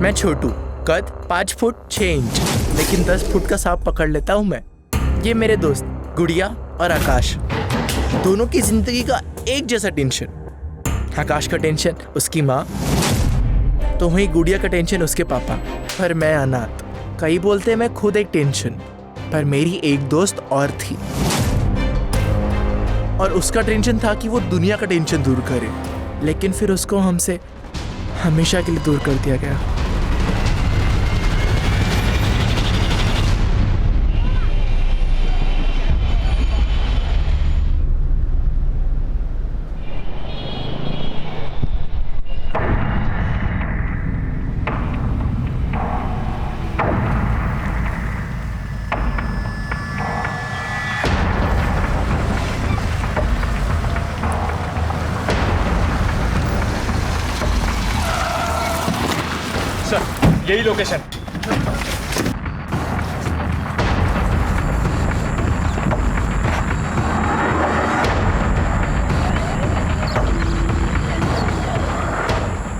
मैं छोटू, कद 5 foot 6 inch, लेकिन 10 फुट का सांप पकड़ लेता हूँ मैं। ये मेरे दोस्त गुड़िया और आकाश, दोनों की जिंदगी का एक जैसा टेंशन। आकाश का टेंशन उसकी माँ, तो वहीं गुड़िया का टेंशन उसके पापा। पर मैं अनाथ, कई बोलते मैं खुद एक टेंशन, पर मेरी एक दोस्त और थी, और उसका टेंशन था कि वो दुनिया का टेंशन दूर करे, लेकिन फिर उसको हमसे हमेशा के लिए दूर कर दिया गया। सर यही लोकेशन।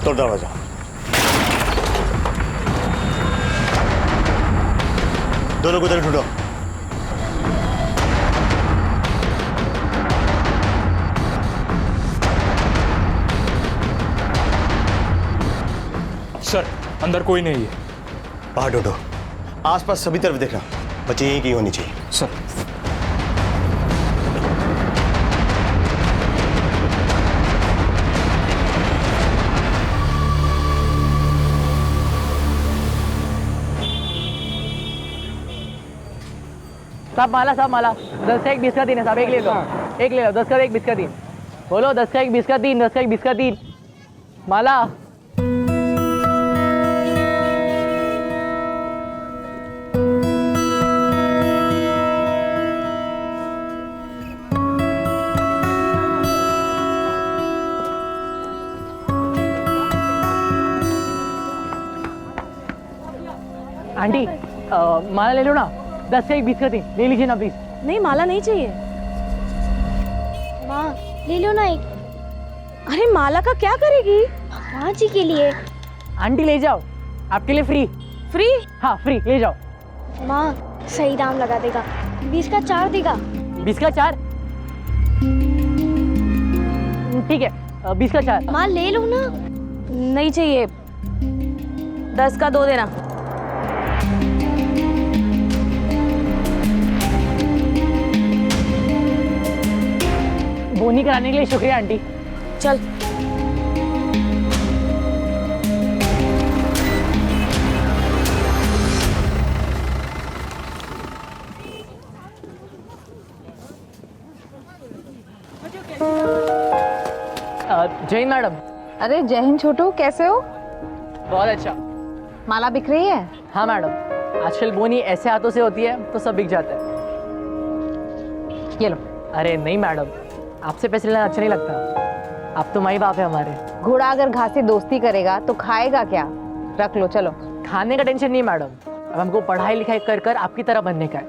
तोड़ दरवाजा। दो लोग उधर ढूंढो। सर अंदर कोई नहीं है। बाहर ढूंढो, आसपास सभी तरफ देखना, बच्चे यहीं की होनी चाहिए। सर साहब माला 10 का 1 20 का 3 है साहब, एक ले लो, एक ले लो, 10 का 1 20 का 3। बोलो 10 का 1 20 का 3, 10 का 1 20 का 3 माला। आंटी माला ले लो ना, 10 का 1 20 का 3 ले लीजिए ना प्लीज। नहीं माला नहीं चाहिए। माँ ले लो ना एक। अरे माला का क्या करेगी? माँ जी के लिए। आंटी ले जाओ, आपके लिए फ्री। फ्री? हाँ फ्री, ले जाओ। माँ सही दाम लगा देगा, 20 का 4 देगा। 20 का 4 ठीक है, 20 का 4। माँ ले लो ना। नहीं चाहिए, 10 का 2 देना। बोनी कराने के लिए शुक्रिया आंटी। चल जय मैडम। अरे जय हिंद छोटू, कैसे हो? बहुत अच्छा। माला बिक रही है? हाँ मैडम, आजकल बोनी ऐसे हाथों से होती है तो सब बिक जाता है। ये लो। अरे नहीं मैडम, आपसे पैसे लेना अच्छा नहीं लगता, आप तो माई बाप है हमारे। घोड़ा अगर घास से दोस्ती करेगा तो खाएगा क्या? रख लो, चलो। खाने का टेंशन नहीं मैडम, अब हमको पढ़ाई लिखाई कर कर आपकी तरह बनने का है।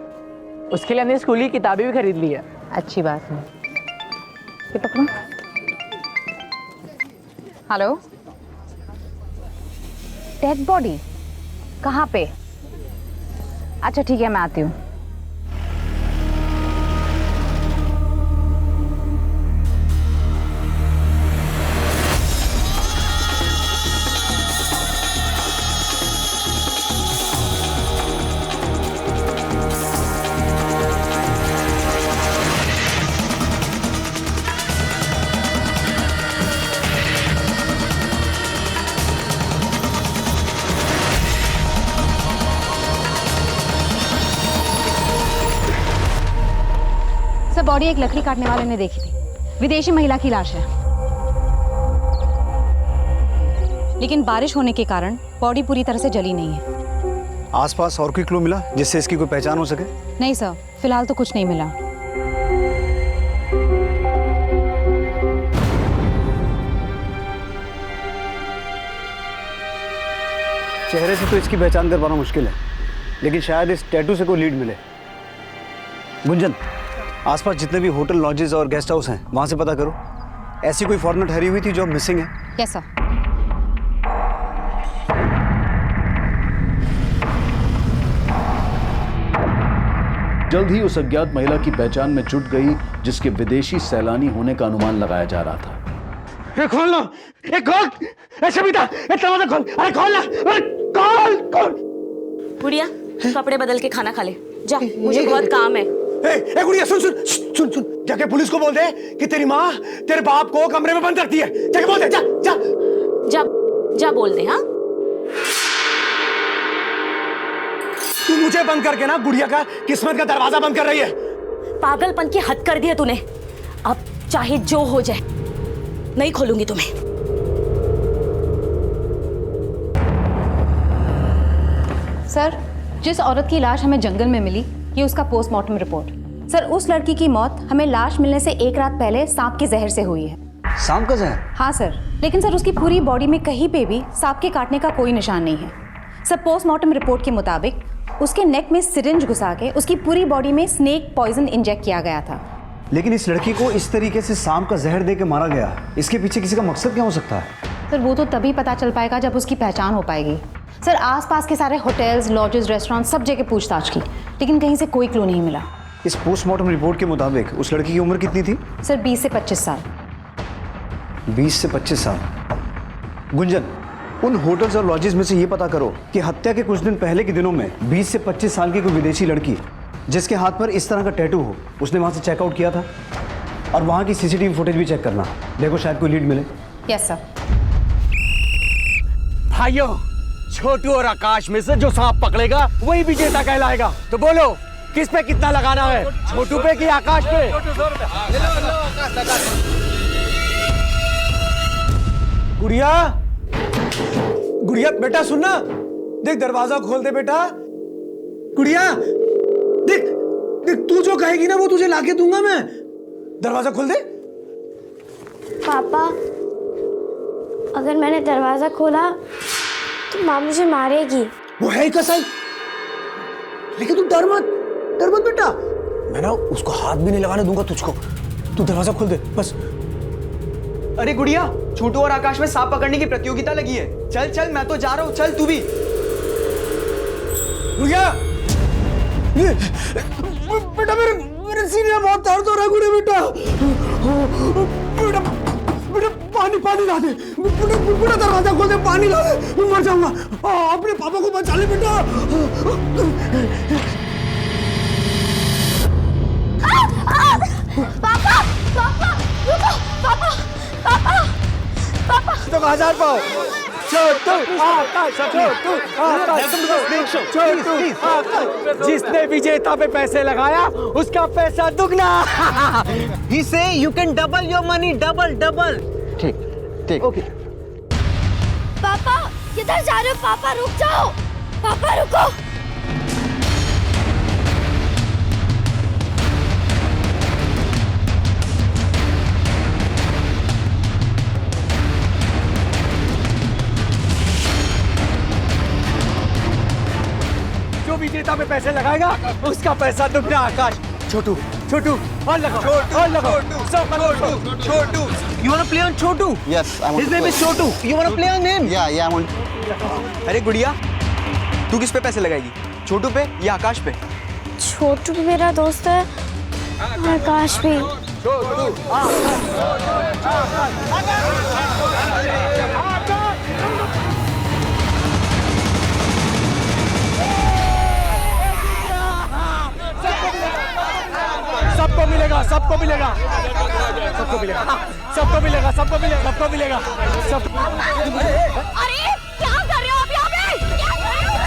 उसके लिए हमने स्कूल की किताबें भी खरीद ली है। अच्छी बात है। ये पकड़ो। हेलो, डेड बॉडी कहाँ पे? अच्छा ठीक है, मैं आती हूँ। बॉडी एक लकड़ी काटने वाले ने देखी थी, विदेशी महिला की लाश है। लेकिन बारिश होने के कारण बॉडी पूरी तरह से जली नहीं है। आसपास और कोई क्लू मिला जिससे इसकी कोई पहचान हो सके? नहीं सर, फिलहाल तो कुछ नहीं मिला। चेहरे से तो इसकी पहचान कर पाना मुश्किल है, लेकिन शायद इस टैटू से कोई लीड मिले। गुंजन, आसपास जितने भी होटल, लॉजेस और गेस्ट हाउस हैं वहां से पता करो, ऐसी कोई फॉरेनर ठहरी हुई थी जो मिसिंग है। Yes sir. जल्द ही उस अज्ञात महिला की पहचान में जुट गई जिसके विदेशी सैलानी होने का अनुमान लगाया जा रहा था। खोल लो, खोल, सविता, दरवाजा खोल, अरे खोल ना, खोल, खोल। गुड़िया कपड़े बदल के खाना खा ले जा, मुझे बहुत काम है। ए गुड़िया सुन सुन सुन सुन, जाके पुलिस को बोल दे कि तेरी माँ तेरे बाप को कमरे में बंद रखती है। जाके बोल दे, जा जा जा जा बोल दे। हाँ तू मुझे बंद करके ना गुड़िया का किस्मत का दरवाजा बंद कर रही है। पागलपन की हद कर दी है तूने। अब चाहे जो हो जाए नहीं खोलूंगी तुम्हें। सर, जिस औरत की लाश हमें जंगल में मिली, ये उसका पोस्टमार्टम रिपोर्ट। सर, उस लड़की की मौत हमें लाश मिलने से एक रात पहले सांप के जहर से हुई है। सांप का जहर? हाँ सर, लेकिन सर उसकी पूरी बॉडी में कहीं पे भी सांप के काटने का कोई निशान नहीं है। सर, पोस्टमार्टम रिपोर्ट के मुताबिक उसके नेक में सिरिंज घुसा के उसकी पूरी बॉडी में स्नेक पॉइजन इंजेक्ट किया गया था। लेकिन इस लड़की को इस तरीके से सांप का जहर देकर मारा गया, इसके पीछे किसी का मकसद क्या हो सकता है? सर, वो तो तभी पता चल पाएगा जब उसकी पहचान हो पाएगी। सर, आसपास के सारे होटल्स, लॉजेस, रेस्टोरेंट सब जगह पूछताछ की, लेकिन कहीं से कोई क्लू नहीं मिला। इस पोस्टमार्टम रिपोर्ट के मुताबिक उस लड़की की उम्र कितनी थी? सर, 20 से 25 साल। 20 से 25 साल। गुंजन, उन होटल्स और लॉजेस में से ये पता करो कि हत्या के कुछ दिन पहले के दिनों में 20 से 25 साल की कोई विदेशी लड़की जिसके हाथ पर इस तरह का टैटू हो, उसने वहां से चेकआउट किया था। और वहां की सीसीटीवी फुटेज भी चेक करना, देखो शायद कोई लीड मिले। Yes sir. भाइयों, छोटू और आकाश में से जो सांप पकड़ेगा वही विजेता कहलाएगा। तो बोलो किस पे कितना लगाना है, छोटू पे कि आकाश पे? गुड़िया, गुड़िया बेटा सुनना, देख दरवाजा खोल दे बेटा। गुड़िया देख देख, तू जो कहेगी ना वो तुझे लाके दूंगा मैं। दरवाजा खोल दे। पापा, अगर मैंने दरवाजा खोला तो माँ मुझे मारेगी। वो है ही कसाई, लेकिन तू डर मत बेटा। मैं ना उसको हाथ भी नहीं लगाने दूंगा तुझको। तू दरवाजा खोल दे बस। अरे गुड़िया, छोटू और आकाश में सांप पकड़ने की प्रतियोगिता लगी है। चल चल, मैं तो जा रहा हूँ, चल तू भी। गुड़िया, बेटा मेरे सीने में बहुत दर्द हो रहा है। गुड़िया बेटा, बेटा बेटा पानी ला दे। बेटा दरवाजा खोल दे, पानी ला दे, मैं मर जाऊंगा। अपने पापा को बचा ले बेटा। पापा पापा रुको, पापा पापा पापा। तो 1000 पाओ। छोटू आकाश, छोटू आकाश, छोटू आकाश। जिसने विजेता पे पैसे लगाया उसका पैसा दुगना। He say you can double your money, double। ठीक ओके। पापा किधर जा रहे हो? पापा रुक जाओ, पापा रुको। जो विजेता पे पैसे लगाएगा उसका पैसा दुगना। आकाश, छोटू छोटू और लगाओ, और लगाओ। छोटू, you wanna play on Chhotu? Yes, I want His to name play. is Chhotu. You wanna play on him? Yeah, I want. अरे गुड़िया, तू किस पे पैसे लगाएगी, छोटू पे या आकाश पे? छोटू भी मेरा दोस्त है, आकाश भी। सबको मिलेगा, सबको मिलेगा, सबको मिलेगा, सबको मिलेगा, सबको मिलेगा, सबको मिलेगा, सब। अरे क्या कर रहे हो आप यहाँ पे? क्या कर रहे हो?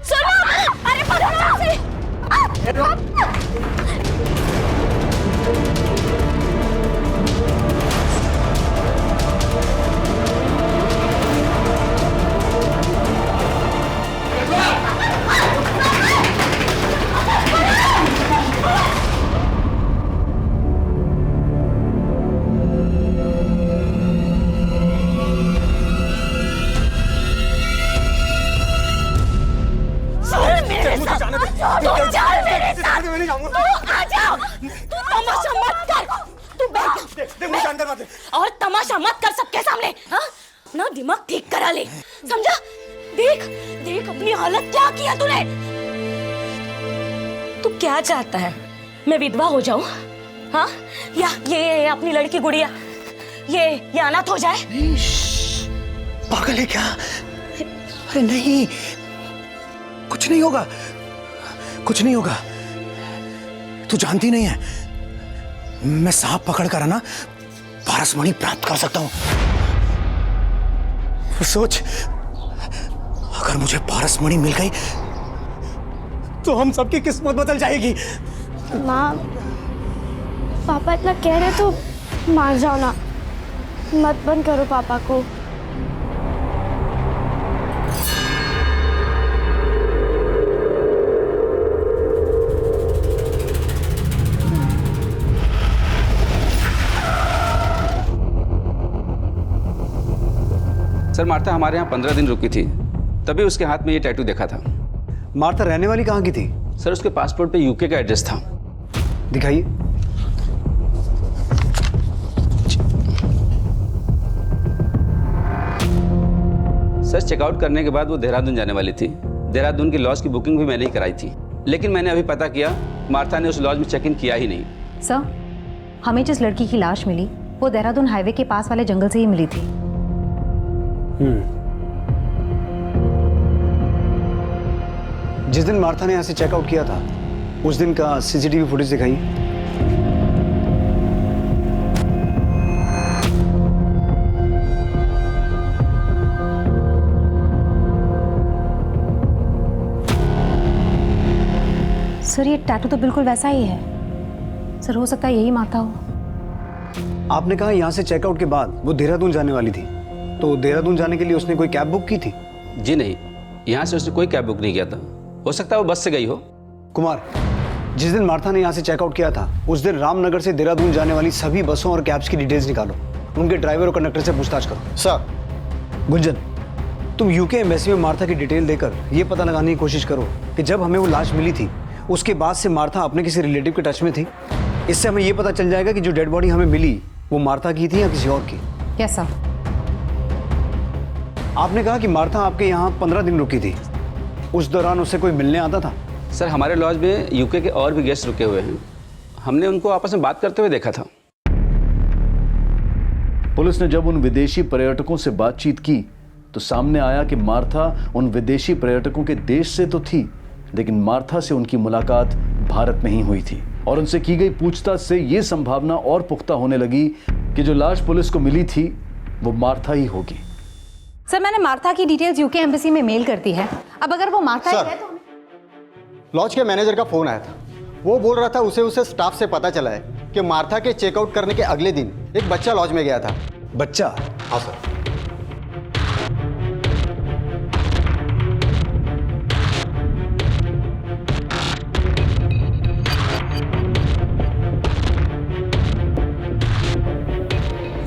सुनो, अरे पकड़ो यहाँ से। और तमाशा मत कर सबके सामने। हाँ, अपना दिमाग ठीक करा ले, समझा? देख देख अपनी हालत क्या किया तूने। तू क्या चाहता है? मैं विधवा हो जाऊं? हाँ? या ये अपनी लड़की गुड़िया ये अनाथ हो जाए? पागल है क्या? अरे नहीं, कुछ नहीं होगा, कुछ नहीं होगा। तू जानती नहीं है, मैं सांप पकड़ कर ना पारसमणि प्राप्त कर सकता हूं। सोच, अगर मुझे पारसमणि मिल गई तो हम सबकी किस्मत बदल जाएगी। माँ, पापा इतना कह रहे तो मान जाओ ना, मत बंद करो पापा को। सर मार्था हमारे यहाँ 15 दिन रुकी थी, तभी उसके हाथ में ये टैटू देखा था। मार्था रहने वाली कहाँ की थी? सर उसके पासपोर्ट पे यूके का एड्रेस था। दिखाइए। सर चेकआउट करने के बाद वो देहरादून जाने वाली थी। देहरादून की लॉज की बुकिंग भी मैंने ही कराई थी, लेकिन मैंने अभी पता किया मार्था ने उस लॉज में चेक इन किया ही नहीं। सर, हमें जिस लड़की की लाश मिली वो देहरादून हाईवे के पास वाले जंगल से ही मिली थी। जिस दिन मार्था ने यहाँ से चेकआउट किया था उस दिन का सीसीटीवी फुटेज दिखाइए। सर ये टैटू तो बिल्कुल वैसा ही है। सर हो सकता है यही माता हो। आपने कहा यहाँ से चेकआउट के बाद वो देहरादून जाने वाली थी, तो देहरादून जाने के लिए उसने कोई कैब बुक की थी? जी नहीं, यहाँ से उसने कोई कैब बुक नहीं किया था। हो सकता है वो बस से गई हो। कुमार, जिस दिन मार्था ने यहाँ से चेकआउट किया था उस दिन रामनगर से देहरादून जाने वाली सभी बसों और कैब्स की डिटेल्स निकालो, उनके ड्राइवर और कंडक्टर से पूछताछ करो। सर। गुंजन, तुम यूके एम्बेसी में मार्था की डिटेल देकर ये पता लगाने की कोशिश करो कि जब हमें वो लाश मिली थी उसके बाद से मार्था अपने किसी रिलेटिव के टच में थी। इससे हमें ये पता चल जाएगा कि जो डेड बॉडी हमें मिली वो मार्था की थी या किसी और की। Yes sir. आपने कहा कि मार्था आपके यहाँ 15 दिन रुकी थी, उस दौरान उससे कोई मिलने आता था? सर हमारे लॉज में यूके के और भी गेस्ट रुके हुए हैं, हमने उनको आपस में बात करते हुए देखा था। पुलिस ने जब उन विदेशी पर्यटकों से बातचीत की तो सामने आया कि मार्था उन विदेशी पर्यटकों के देश से तो थी, लेकिन मार्था से उनकी मुलाकात भारत में ही हुई थी और उनसे की गई पूछताछ से यह संभावना और पुख्ता होने लगी कि जो लाश पुलिस को मिली थी वो मार्था ही होगी। सर मैंने मार्था की डिटेल्स यूके एम्बेसी में मेल कर दी है। अब अगर वो मार्था ही है तो लॉज के मैनेजर का फोन आया था, वो बोल रहा था उसे स्टाफ से पता चला है कि मार्था के चेकआउट करने के अगले दिन एक बच्चा लॉज में गया था। बच्चा? हाँ सर।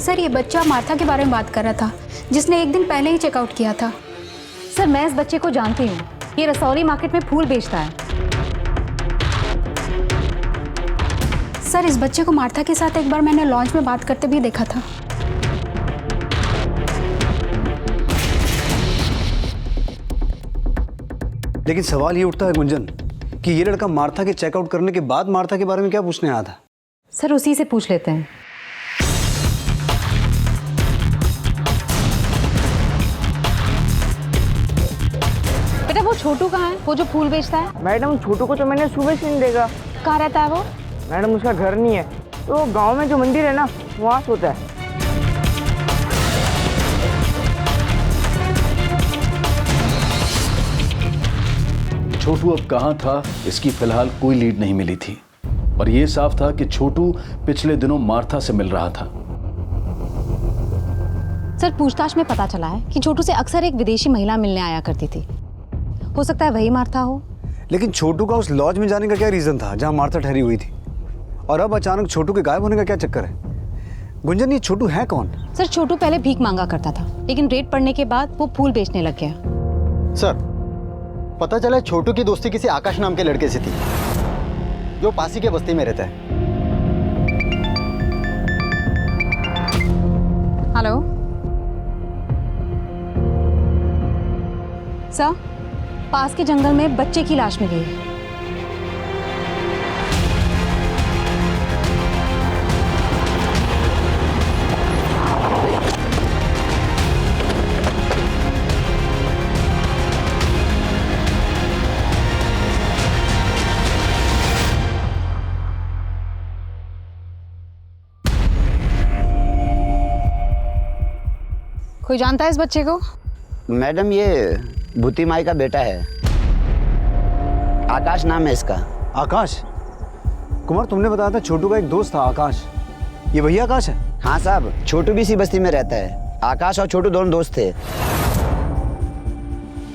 सर ये बच्चा मार्था के बारे में बात कर रहा था, जिसने एक दिन पहले ही चेकआउट किया था। सर मैं इस बच्चे को जानती हूँ, ये रसौली मार्केट में फूल बेचता है। सर इस बच्चे को मार्था के साथ एक बार मैंने लॉन्च में बात करते भी देखा था। लेकिन सवाल ये उठता है गुंजन कि ये लड़का मार्था के चेकआउट करने के बाद मार्था के बारे में क्या पूछने आया था? सर उसी से पूछ लेते हैं। बेटा वो छोटू कहाँ है, वो जो फूल बेचता है? मैडम छोटू को तो मैंने सुबह से नहीं देखा। कहाँ रहता है वो? मैडम उसका घर नहीं है, तो गांव में जो मंदिर है ना वहाँ सोता है। छोटू अब कहां था इसकी फिलहाल कोई लीड नहीं मिली थी, और यह साफ था कि छोटू पिछले दिनों मार्था से मिल रहा था। सर पूछताछ में पता चला है कि छोटू से अक्सर एक विदेशी महिला मिलने आया करती थी। हो सकता है वही मार्था हो। लेकिन छोटू का उस लॉज में जाने का क्या रीजन था जहां मार्था ठहरी हुई थी, और अब अचानक छोटू के गायब होने का क्या चक्कर है? गुंजन ये छोटू है कौन? सर छोटू पहले भीख मांगा करता था, लेकिन रेड पड़ने के बाद वो फूल बेचने लग गया। सर पता चला छोटू की दोस्ती किसी आकाश नाम के लड़के से थी जो पासी के बस्ती में रहता है। हेलो सर, पास के जंगल में बच्चे की लाश मिली है। कोई जानता है इस बच्चे को? मैडम ये भूती माई का बेटा है, आकाश नाम है इसका। आकाश? कुमार तुमने बताया था छोटू का एक दोस्त था आकाश, ये वही आकाश है? हाँ साहब, छोटू भी इसी बस्ती में रहता है। आकाश और छोटू दोनों दोस्त थे।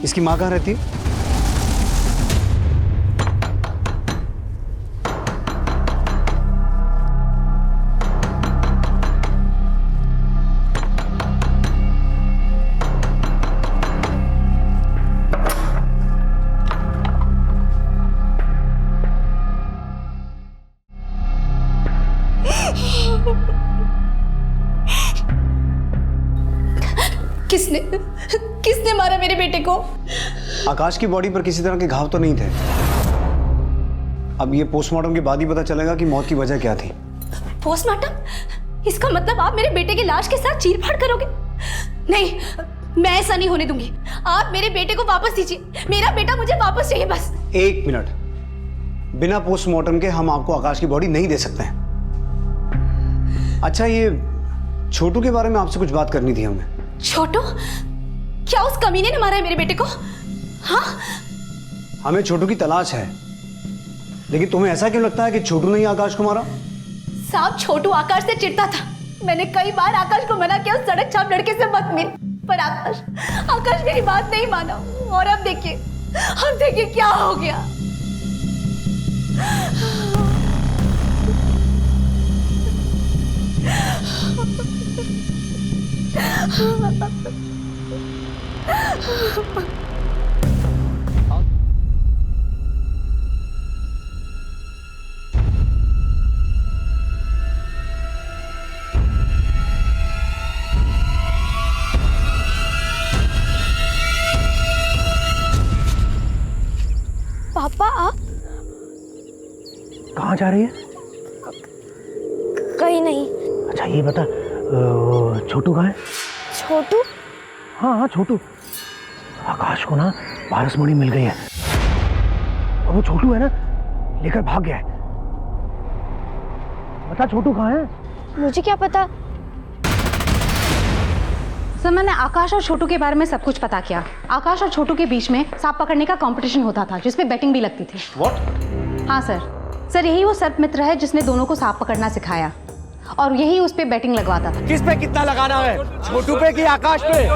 इसकी माँ कहाँ रहती है? किसने मारा मेरे बेटे को? आकाश की बॉडी पर किसी तरह के घाव तो नहीं थे। अब ये पोस्टमार्टम के बाद ही पता चलेगा कि मौत की वजह क्या थी। पोस्टमार्टम? इसका मतलब आप मेरे बेटे की लाश के साथ चीरफाड़ करोगे? नहीं, मैं ऐसा नहीं होने दूंगी। आप मेरे बेटे को वापस दीजिए। मेरा बेटा मुझे वापस चाहिए बस। एक मिनट, बिना पोस्टमार्टम के हम आपको आकाश की बॉडी नहीं दे सकते हैं। अच्छा, ये छोटू के बारे में आपसे कुछ बात करनी थी हमें। छोटू? क्या उस कमीने ने मारा है मेरे बेटे को? हाँ? हमें छोटू की तलाश है, लेकिन तुम्हें ऐसा क्यों लगता है कि छोटू ने ही आकाश को मारा? साहब, छोटू आकाश से चिढ़ता था। मैंने कई बार आकाश को मना किया उस सड़क छाप लड़के से मत मिल, पर आकाश मेरी बात नहीं माना। और अब देखिए क्या हो गया। पापा आप कहाँ जा रही है? कहीं नहीं। अच्छा ये बता, छोटू कहाँ है? छोटू? हाँ छोटू। आकाश को ना पारसमणि मिल गई है और वो छोटू है ना, लेकर भाग गया है। बता छोटू कहाँ है? मुझे क्या पता। सर, मैंने आकाश और छोटू के बारे में सब कुछ पता किया। आकाश और छोटू के बीच में सांप पकड़ने का कंपटीशन होता था, जिसमें बेटिंग भी लगती थी। What? हाँ सर, यही वो सर्प मित्र है जिसने दोनों को सांप पकड़ना सिखाया, और यही उस पे बेटिंग लगवाता था। किस पे कितना लगाना है, छोटू पे कि आकाश पे?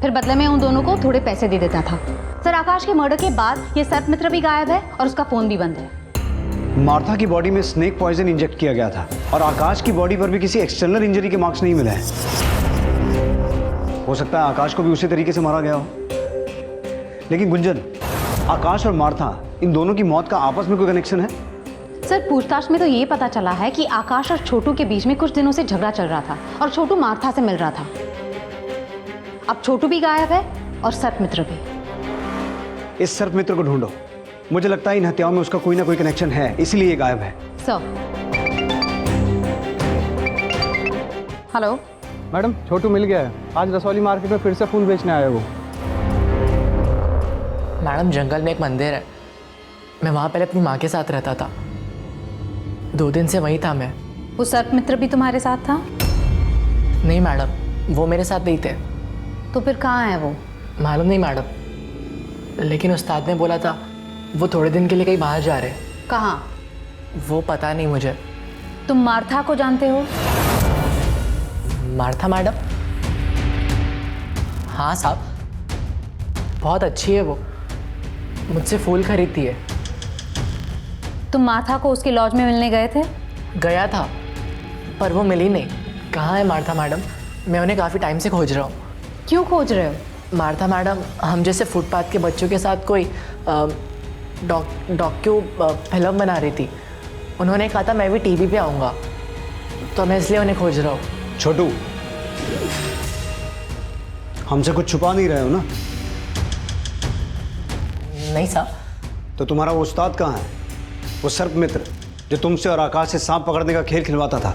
फिर बदले में उन दोनों को थोड़े पैसे दे देता था। सर, आकाश के मर्डर के बाद ये सर्प मित्र भी गायब है और उसका फोन भी बंद है। मार्था की बॉडी में स्नेक पॉइजन इंजेक्ट किया गया था और आकाश की बॉडी पर भी किसी एक्सटर्नल इंजरी के मार्क्स नहीं मिले हैं। हो सकता है आकाश को भी उसी तरीके से मारा गया हो। लेकिन गुंजन, आकाश और मार्था, इन दोनों की मौत का आपस में कोई कनेक्शन है? सर, पूछताछ में तो ये पता चला है कि आकाश और छोटू के बीच में कुछ दिनों से झगड़ा चल रहा था और छोटू मार्था से मिल रहा था। अब छोटू भी गायब है और सर्प मित्र भी। इस सर्प मित्र को ढूंढो। मुझे लगता है इन हत्याओं में उसका कोई ना कोई कनेक्शन है, इसीलिए ये गायब है। सर। हेलो मैडम, छोटू मिल गया है। आज रसौली मार्केट में फिर से फूल बेचने आया वो। मैडम, जंगल में एक मंदिर है, मैं वहाँ पहले अपनी माँ के साथ रहता था। 2 दिन से वहीं था मैं। वो सर्प मित्र भी तुम्हारे साथ था? नहीं मैडम, वो मेरे साथ नहीं थे। तो फिर कहाँ है वो? मालूम नहीं मैडम, लेकिन उस्ताद ने बोला था वो थोड़े दिन के लिए कहीं बाहर जा रहे हैं। कहाँ? वो पता नहीं मुझे। तुम मार्था को जानते हो? Martha madam? हाँ साहब, बहुत अच्छी है वो, मुझसे फूल खरीदती है। तुम मार्था को उसके लॉज में मिलने गए थे? गया था, पर वो मिली नहीं। कहाँ है मार्था मैडम? मैं उन्हें काफ़ी टाइम से खोज रहा हूँ। क्यों खोज रहे हो? मार्था मैडम हम जैसे फुटपाथ के बच्चों के साथ कोई डॉक्यू फिल्म बना रही थी। उन्होंने कहा था मैं भी टीवी पे आऊँगा, तो मैं इसलिए उन्हें खोज रहा हूँ। छोटू, हमसे कुछ छुपा नहीं रहे हो ना? नहीं साहब। तो तुम्हारा वो उस्ताद कहाँ है, वो सर्प मित्र जो तुमसे और आकाश से सांप पकड़ने का खेल खिलवाता था?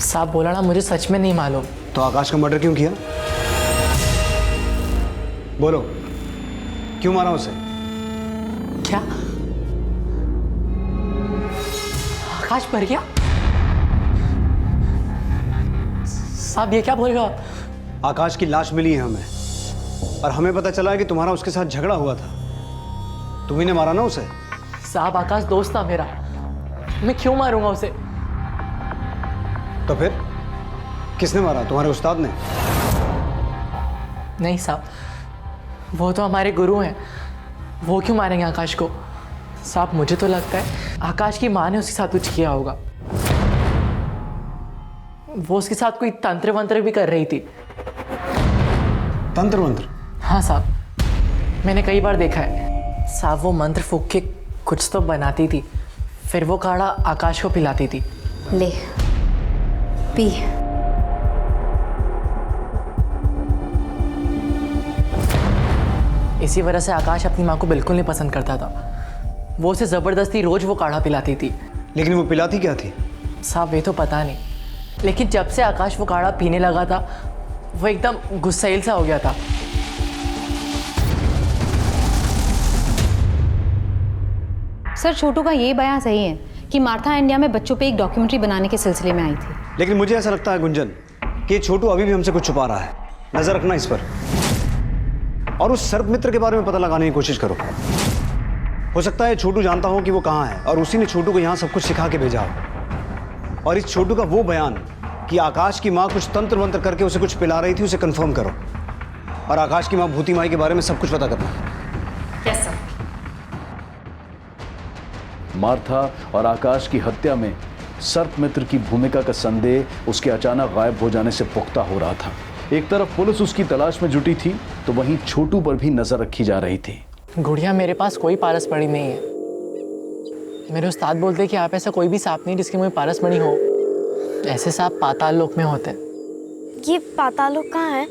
साहब बोला ना, मुझे सच में नहीं मालूम। तो आकाश का मर्डर क्यों किया? बोलो, क्यों मारा उसे? क्या? आकाश मर गया? साहब ये क्या बोल रहे हो? आकाश की लाश मिली है हमें, और हमें पता चला है कि तुम्हारा उसके साथ झगड़ा हुआ था। तुम्ही ने मारा ना उसे? साहब आकाश दोस्त था मेरा, मैं क्यों मारूंगा उसे? तो फिर किसने मारा? तुम्हारे उस्ताद ने? नहीं साहब, वो तो हमारे गुरु हैं, वो क्यों मारेंगे आकाश को? साहब मुझे तो लगता है आकाश की माँ ने उसके साथ कुछ किया होगा। वो उसके साथ कोई तंत्र वंत्र भी कर रही थी। तंत्र वंत्र? हाँ साहब, मैंने कई बार देखा है। साहब वो मंत्र फूंक के कुछ तो बनाती थी, फिर वो काढ़ा आकाश को पिलाती थी। ले पी। इसी वजह से आकाश अपनी माँ को बिल्कुल नहीं पसंद करता था। वो उसे ज़बरदस्ती रोज वो काढ़ा पिलाती थी। लेकिन वो पिलाती क्या थी? साहब ये तो पता नहीं, लेकिन जब से आकाश वो काढ़ा पीने लगा था वो एकदम गुस्सैल सा हो गया था। सर छोटू का ये बयान सही है कि मार्था इंडिया में बच्चों पे एक डॉक्यूमेंट्री बनाने के सिलसिले में आई थी। लेकिन मुझे ऐसा लगता है गुंजन कि छोटू अभी भी हमसे कुछ छुपा रहा है। नजर रखना इस पर, और उस सर्प मित्र के बारे में पता लगाने की कोशिश करो। हो सकता है छोटू जानता हो कि वो कहाँ है, और उसी ने छोटू को यहाँ सब कुछ सिखा के भेजा हो। और इस छोटू का वो बयान कि आकाश की माँ कुछ तंत्र मंत्र करके उसे कुछ पिला रही थी, उसे कंफर्म करो। और आकाश की माँ भूती माई के बारे में सब कुछ पता करना। Yes sir. मार्था और आकाश की हत्या में सर्प मित्र की भूमिका का संदेह उसके अचानक गायब हो जाने से पुख्ता हो रहा था। एक तरफ पुलिस उसकी तलाश में जुटी थी, तो वहीं छोटू पर भी नजर रखी जा रही थी। गुड़िया मेरे पास कोई पारस मणि नहीं है। मेरे उस्ताद बोलते कि आप ऐसा कोई भी सांप नहीं जिसके मुंह में पारस मणि हो। ऐसे सांप पाताल लोक में होते हैं। ये पाताल लोक कहाँ है?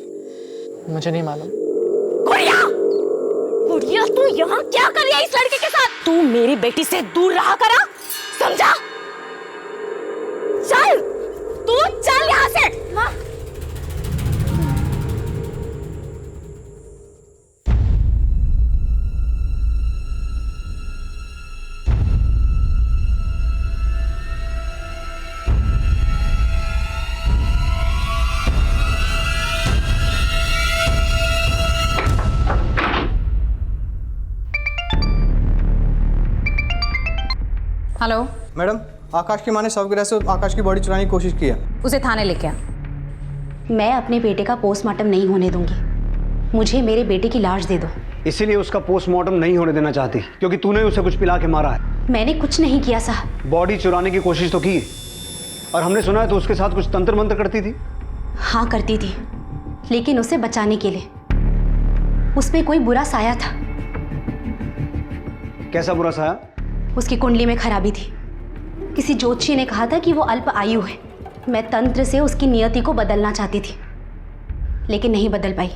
मुझे नहीं मालूम। गुड़िया, गुड़िया तू यहाँ क्या कर रही है इस लड़के के साथ? तू मेरी बेटी से दूर रहा करा, समझा? चल, तू चल यहाँ से। हाँ? हेलो मैडम, आकाश की माँ ने शव गिरा से आकाश की बॉडी चुराने की कोशिश की है। उसे थाने लेके आ। मैं अपने बेटे का पोस्टमार्टम नहीं होने दूंगी। मुझे मेरे बेटे की लाश दे दो। इसीलिए उसका पोस्टमार्टम नहीं होने देना चाहती, क्योंकि तूने उसे कुछ पिला के मारा है। मैंने कुछ नहीं किया साहब। बॉडी चुराने की कोशिश तो की, और हमने सुना है तो उसके साथ कुछ तंत्र मंत्र करती थी। हाँ करती थी, लेकिन उसे बचाने के लिए। उसमें कोई बुरा साया था। कैसा बुरा साया? उसकी कुंडली में खराबी थी। किसी ज्योतिषी ने कहा था कि वो अल्प आयु है। मैं तंत्र से उसकी नियति को बदलना चाहती थी, लेकिन नहीं बदल पाई।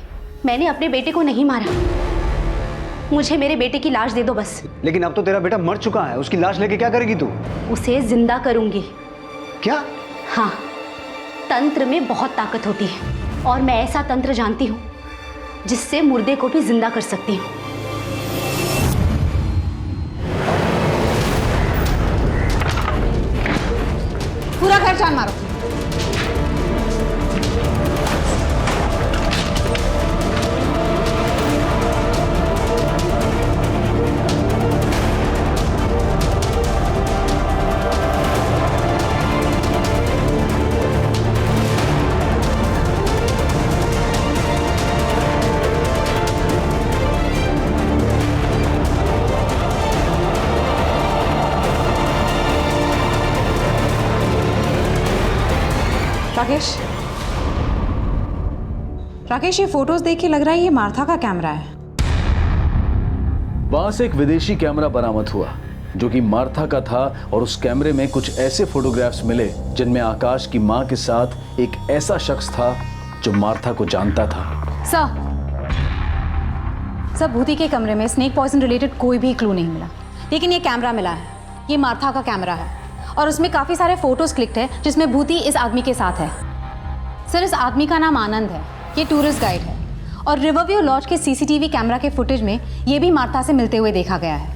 मैंने अपने बेटे को नहीं मारा। मुझे मेरे बेटे की लाश दे दो बस। लेकिन अब तो तेरा बेटा मर चुका है, उसकी लाश लेके क्या करेगी तू? उसे जिंदा करूंगी। क्या? हाँ, तंत्र में बहुत ताकत होती है, और मैं ऐसा तंत्र जानती हूँ जिससे मुर्दे को भी जिंदा कर सकती हूँ। पूरा घर जान मारो। राकेश, ये फोटोज देख के लग रहा है ये मार्था का कैमरा है। वहां से एक विदेशी कैमरा बरामद हुआ जो कि मार्था का था, और उस कैमरे में कुछ ऐसे फोटोग्राफ्स मिले जिनमें आकाश की मां के साथ एक ऐसा शख्स था जो मार्था को जानता था। सर भूति के कमरे में स्नेक पॉइजन रिलेटेड कोई भी क्लू नहीं मिला, लेकिन ये कैमरा मिला है। ये मार्था का कैमरा है और उसमें काफी सारे फोटोज क्लिक्ड है जिसमें भूति इस आदमी के साथ है। सर इस आदमी का नाम आनंद है, ये टूरिस्ट गाइड है, और रिवरव्यू लॉज के सीसीटीवी कैमरा के फुटेज में ये भी मार्था से मिलते हुए देखा गया है।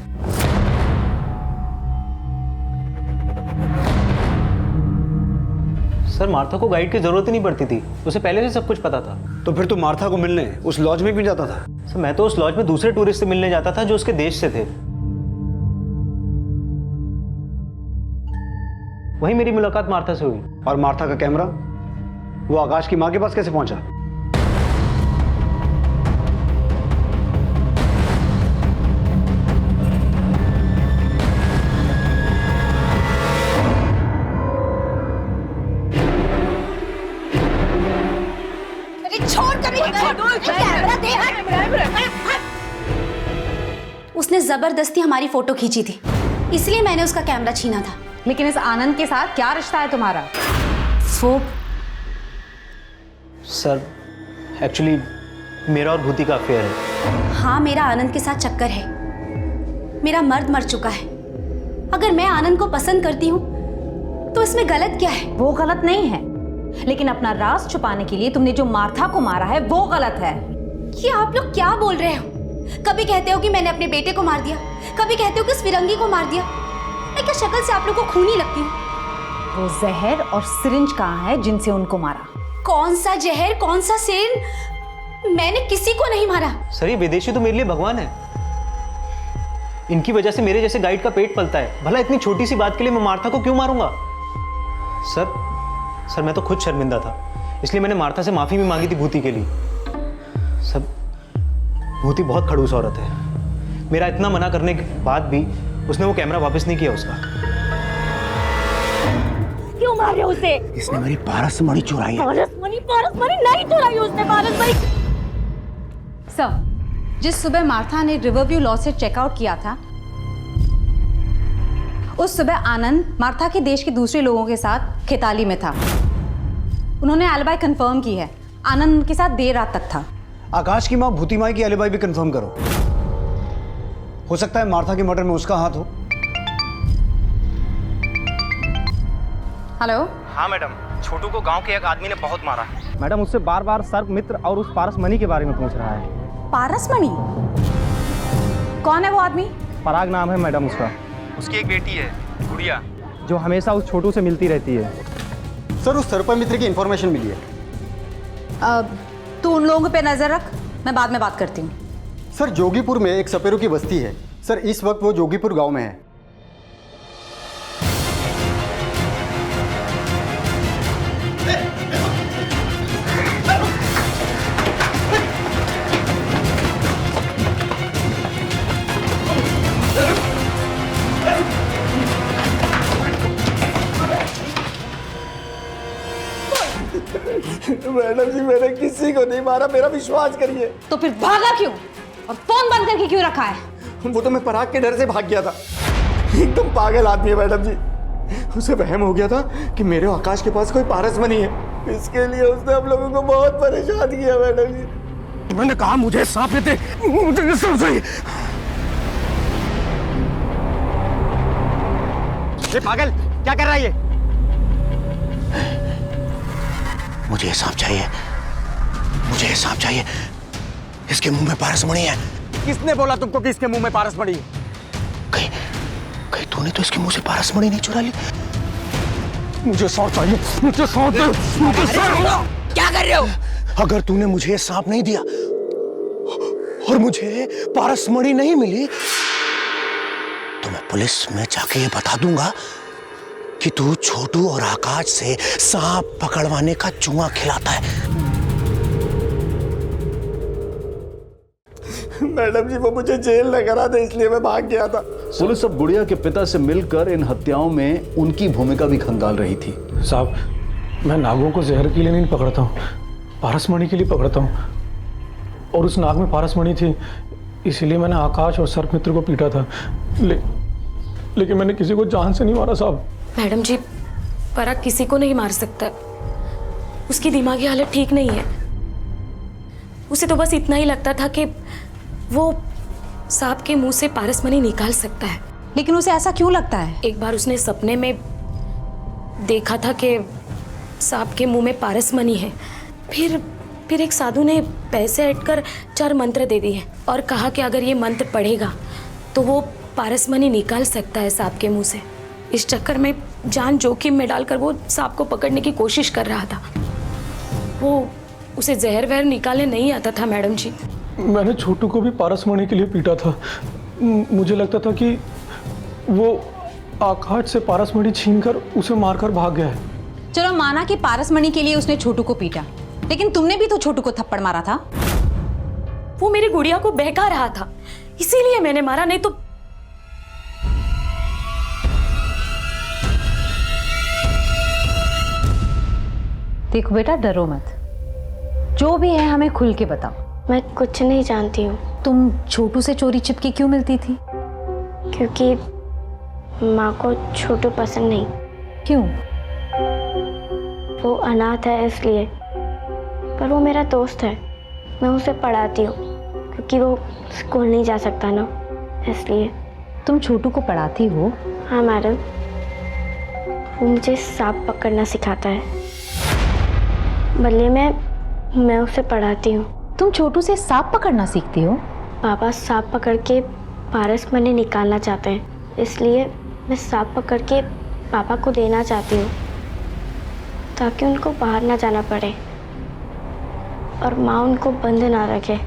सर मार्था को गाइड की जरूरत ही नहीं पड़ती थी, उसे पहले से सब कुछ पता था। तो फिर तू मार्था को मिलने उस लॉज में क्यों जाता था? सर मैं तो उस लॉज में दूसरे टूरिस्ट से मिलने जाता था जो उसके देश से थे। वहीं मेरी मुलाकात मार्था से हुई। और मार्था का कैमरा वो आकाश की माँ के पास कैसे पहुंचा? उसने जबरदस्ती हमारी फोटो खींची थी, इसलिए मैंने उसका कैमरा छीना था। लेकिन इस आनंद के साथ क्या रिश्ता है तुम्हारा? वो सर एक्चुअली मेरा और भूति का अफेयर है। हाँ, मेरा आनंद के साथ चक्कर है। मेरा मर्द मर चुका है। अगर मैं आनंद को पसंद करती हूँ तो इसमें गलत क्या है? वो गलत नहीं है, लेकिन अपना राज छुपाने के लिए तुमने जो मार्था को मारा है वो गलत है। ये आप लोग क्या बोल रहे हो? कभी कहते हो कि मैंने अपने बेटे को मार दिया, कभी कहते हो कि उस फिरंगी को मार दिया। मैं क्या शक्ल से आप लोग को खूनी लगती हूँ? वो जहर और सिरिंज कहाँ है जिनसे उनको मारा? कौन सा जहर, कौन सा सिरिंज? मैंने किसी को नहीं मारा। सर ये विदेशी तो मेरे लिए भगवान है। इनकी वजह से मेरे जैसे गाइड का पेट पलता है। भला इतनी छोटी सी बात के लिए मैं मार्था को क्यों मारूंगा? सर मैं तो खुद शर्मिंदा था, इसलिए मैंने मार्था से माफी भी मांगी थी भूति के लिए। सब भूति बहुत खड़ूस औरत है। मेरा इतना मना करने के बाद भी उसने वो कैमरा वापस नहीं किया उसका। क्यों मार रहे हो उसे? इसने मेरी पारसमणि चुराई है। पारसमणि नहीं चुराई उसने। पारसमणि सर, जिस सुबह मार्था ने रिवरव्यू लॉज से चेकआउट किया था, उस सुबह आनंद मार्था के देश के दूसरे लोगों के साथ खेताली में था। उन्होंने एलिबाई कंफर्म की है। आनंद उनके साथ देर रात तक था। आकाश की माँ भूति माई की एलिबाई भी कंफर्म करो। हो सकता है मार्था के मर्डर में उसका हाथ हो। हेलो। हाँ मैडम, छोटू को गांव के एक आदमी ने बहुत मारा है। मैडम उससे बार बार सर्प मित्र और उस पारसमणि के बारे में पूछ रहा है। पारसमणि? कौन है वो आदमी? पराग नाम है मैडम उसका। उसकी एक बेटी है गुड़िया, जो हमेशा उस छोटू से मिलती रहती है। सर उस सर्प मित्र की इंफॉर्मेशन मिली है। तू उन लोगों पे नजर रख, मैं बाद में बात करती हूँ। सर जोगीपुर में एक सपेरों की बस्ती है। सर इस वक्त वो जोगीपुर गांव में है। मैडम जी मैंने किसी को नहीं मारा, मेरा विश्वास करिए। तो फिर भागा क्यों और फोन बंद करके क्यों रखा है? वो तो मैं पराग के डर से भाग गया था। एकदम पागल आदमी है मैडम जी। उसे वहम हो गया था कि मेरे आकाश के पास कोई पारसमणि है। इसके लिए उसने हम लोगों को बहुत परेशान किया मैडम जी। मैंने कहा मुझे सांप लेते, मुझे सब सही। ये पागल क्या कर रहा है ये? मुझे सांप चाहिए, मुझे सांप चाहिए। इसके मुंह में पारसमणि है। किसने बोला तुमको कि इसके मुंह में पारसमणि है? कहीं तूने तो इसके मुंह से पारसमणि नहीं चुरा ली? मुझे सांप चाहिए, मुझे सांप दे, मुझे सांप। क्या कर रहे हो? अगर तूने मुझे सांप नहीं दिया और मुझे पारसमणि नहीं मिली तो मैं पुलिस में जाके ये बता दूंगा कि तू छोटू और आकाश से सांप पकड़वाने का जुआ खिलाता है। मैडम जी वो मुझे जेल न करा दे, इसलिए मैं भाग गया था। पुलिस अब गुड़िया के पिता से मिलकर इन हत्याओं में उनकी भूमिका भी खंगाल रही थी। साहब, मैं नागों को जहर के लिए नहीं पकड़ता हूँ, पारसमणि के लिए पकड़ता हूँ। और उस नाग में पारसमणि थी, इसीलिए मैंने आकाश और सर्पमित्र को पीटा था। लेकिन मैंने किसी को जान से नहीं मारा साहब। मैडम जी, पराग किसी को नहीं मार सकता। उसकी दिमागी हालत ठीक नहीं है। उसे तो बस इतना ही लगता था कि वो सांप के मुंह से पारसमणि निकाल सकता है। लेकिन उसे ऐसा क्यों लगता है? एक बार उसने सपने में देखा था कि सांप के मुंह में पारसमणि है। फिर एक साधु ने पैसे ऐंठकर 4 मंत्र दे दिए और कहा कि अगर ये मंत्र पढ़ेगा तो वो पारसमणि निकाल सकता है सांप के मुंह से। इस चक्कर में जान जोखिम में डालकर वो सांप को पकड़ने की कोशिश कर रहा था। वो उसे जहर वहर निकालने नहीं आता था मैडम जी। मैंने छोटू को भी पारसमणि के लिए पीटा था। मुझे लगता था कि वो आकाश से पारसमणि छीनकर उसे मारकर भाग गया है। चलो माना कि पारसमणि के लिए उसने छोटू को पीटा, लेकिन तुमने भी तो छोटू को थप्पड़ मारा था। वो मेरी गुड़िया को बहका रहा था, इसीलिए मैंने मारा, नहीं तो। देखो बेटा, डरो मत, जो भी है हमें खुल के बताओ। मैं कुछ नहीं जानती हूँ। तुम छोटू से चोरी छिपके क्यों मिलती थी? क्योंकि माँ को छोटू पसंद नहीं। क्यों? वो अनाथ है इसलिए। पर वो मेरा दोस्त है, मैं उसे पढ़ाती हूँ क्योंकि वो स्कूल नहीं जा सकता ना, इसलिए। तुम छोटू को पढ़ाती हो? हाँ मैडम, वो मुझे सांप पकड़ना सिखाता है, बदले में मैं उसे पढ़ाती हूँ। तुम छोटू से सांप पकड़ना सीखती हो? पापा सांप पकड़ के पारसमणि निकालना चाहते हैं, इसलिए मैं सांप पकड़ के पापा को देना चाहती हूँ ताकि उनको बाहर ना जाना पड़े और माँ उनको बंद ना रखे।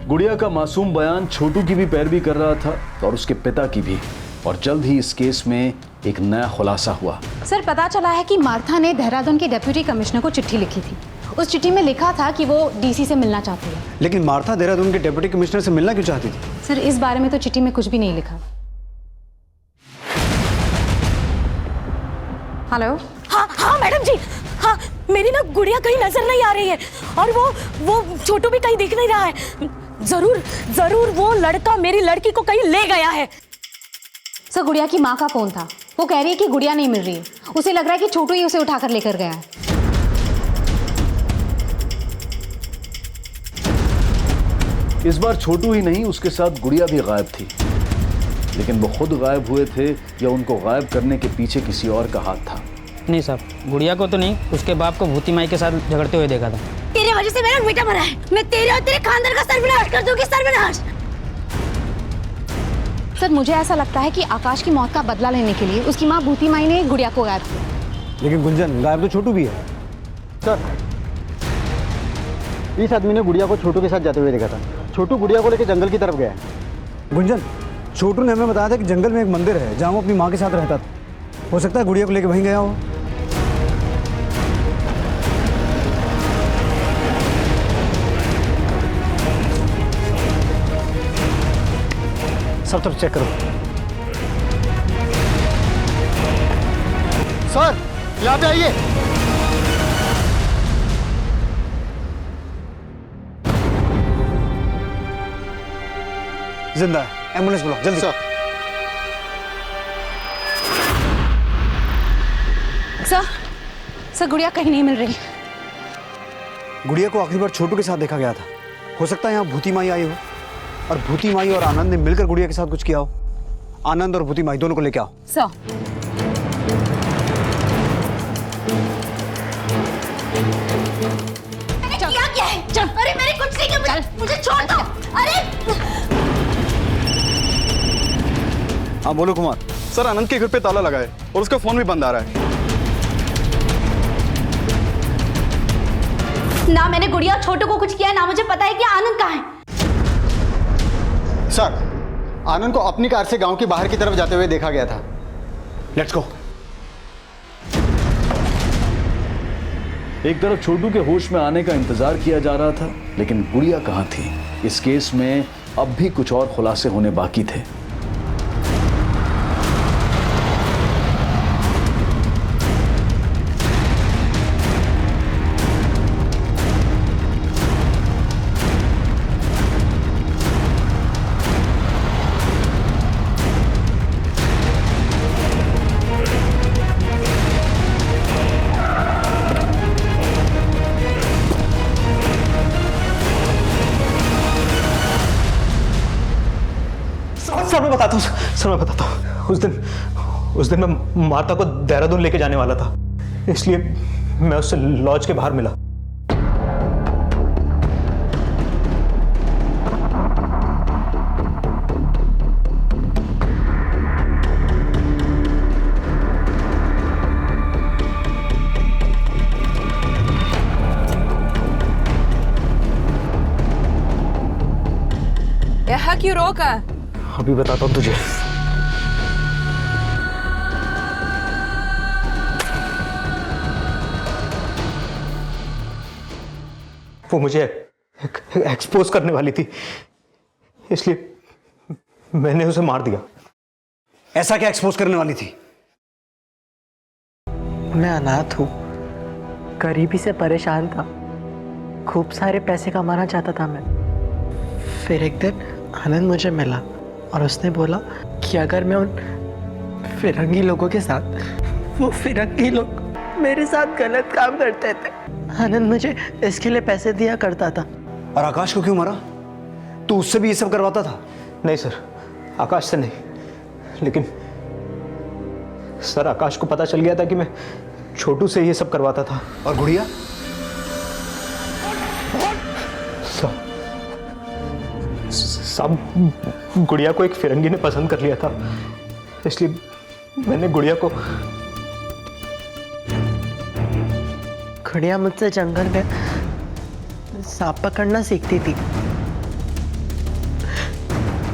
गुड़िया का मासूम बयान छोटू की भी पैरवी कर रहा था और उसके पिता की भी, और जल्द ही इस केस में एक नया खुलासा हुआ। सर, पता चला है कि मार्था ने देहरादून के डिप्टी कमिश्नर को चिट्ठी लिखी थी। उस चिट्ठी में लिखा था कि वो डीसी से मिलना चाहती है। लेकिन मार्था देहरादून के डिप्टी कमिश्नर से मिलना क्यों चाहती थी? सर, इस बारे में तो चिट्ठी में कुछ भी नहीं लिखा। हेलो। हाँ मैडम जी, हाँ मेरी ना गुड़िया कहीं नजर नहीं आ रही है और वो छोटू भी कहीं दिख नहीं रहा है। जरूर वो लड़का मेरी लड़की को कहीं ले गया है। सर, गुड़िया की माँ का फोन था, वो कह रही है कि गुड़िया नहीं मिल रही है। उसे लग रहा है कि छोटू ही उसे उठाकर लेकर गया है। इस बार छोटू ही नहीं, उसके साथ गुड़िया भी गायब थी। लेकिन वो खुद गायब हुए थे या उनको गायब करने के पीछे किसी और का हाथ था? नहीं साहब, गुड़िया को तो नहीं, उसके बाप को भूती माई के साथ झगड़ते हुए देखा था। तेरे वजह से मेरा बेटा मरा है। मैं तेरे और तेरे खानदान का सर्वनाश कर दूंगी, सर्वनाश। सर, मुझे ऐसा लगता है कि आकाश की मौत का बदला लेने के लिए उसकी माँ भूती माई ने गुड़िया को गायब किया। लेकिन गुंजन, गायब तो छोटू भी है। सर, इस आदमी ने गुड़िया को छोटू के साथ जाते हुए देखा था। छोटू गुड़िया को लेकर जंगल की तरफ गया है। गुंजन, छोटू ने हमें बताया था कि जंगल में एक मंदिर है जहाँ वो अपनी माँ के साथ रहता था। हो सकता है गुड़िया को लेकर वहीं गया हो। सब तरफ चेक करो। सर, यहाँ पे आइए। जिंदा है, एम्बुलेंस बुलाओ जल्दी। सर, सर गुड़िया कहीं नहीं मिल रही। गुड़िया को आखिरी बार छोटू के साथ देखा गया था। हो सकता है यहाँ भूती माई आई हो और भूती माई और आनंद ने मिलकर गुड़िया के साथ कुछ किया हो। आनंद और भूती माई दोनों को लेके आओ। सर, क्या है? चल। अरे मेरे कुछ नहीं किया, मुझे छोड़ दो। अरे हाँ बोलो कुमार। सर, आनंद के घर पे ताला लगा है और उसका फोन भी बंद आ रहा है। ना मैंने गुड़िया और छोटू को कुछ किया, ना मुझे पता है कि आनंद कहाँ है। सर, आनंद को अपनी कार से गांव के बाहर की तरफ जाते हुए देखा गया था। Let's go. एक तरफ छोटू के होश में आने का इंतजार किया जा रहा था, लेकिन गुड़िया कहाँ थी? इस केस में अब भी कुछ और खुलासे होने बाकी थे। सर मैं बताता हूँ। उस दिन मैं माता को देहरादून लेके जाने वाला था, इसलिए मैं उससे लॉज के बाहर मिला। यहाँ क्यों रोका? अभी बताता हूँ तुझे। वो मुझे एक्सपोज करने वाली थी, इसलिए मैंने उसे मार दिया। ऐसा क्या एक्सपोज करने वाली थी? मैं अनाथ हूँ, गरीबी से परेशान था, खूब सारे पैसे कमाना चाहता था मैं। फिर एक दिन आनंद मुझे मिला और उसने बोला कि अगर मैं उन फिरंगी लोगों के साथ, वो फिरंगी लोग मेरे साथ गलत काम करते थे, आनंद मुझे इसके लिए पैसे दिया करता था। और आकाश को क्यों मारा? तू उससे भी ये सब करवाता था? नहीं सर, आकाश से नहीं, लेकिन सर आकाश को पता चल गया था कि मैं छोटू से ये सब करवाता था। और गुड़िया? साहब, गुड़िया को एक फिरंगी ने पसंद कर लिया था, इसलिए मैंने गुड़िया को। गुड़िया मुझसे जंगल में सांप पकड़ना सीखती थी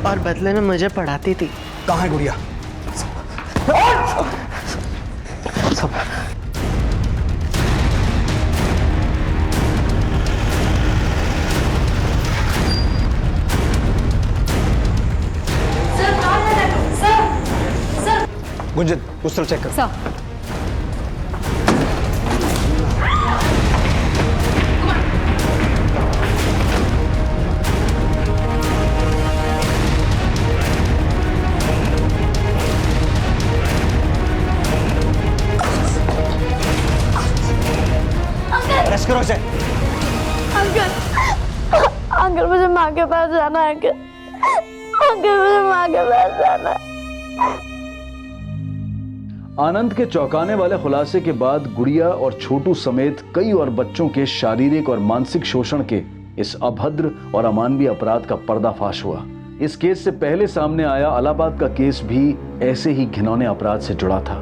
और बदले में मुझे पढ़ाती थी। कहाँ है गुड़िया? गुंजन, उस तरफ चेक कर। सर अरेस्ट करो इसे। अंकल मुझे माँ के पास जाना है अंकल, मुझे माँ के पास जाना है। आनंद के चौंकाने वाले खुलासे के बाद गुड़िया और छोटू समेत कई और बच्चों के शारीरिक और मानसिक शोषण के इस अभद्र और अमानवीय अपराध का पर्दाफाश हुआ। इस केस से पहले सामने आया इलाहाबाद का केस भी ऐसे ही घिनौने अपराध से जुड़ा था।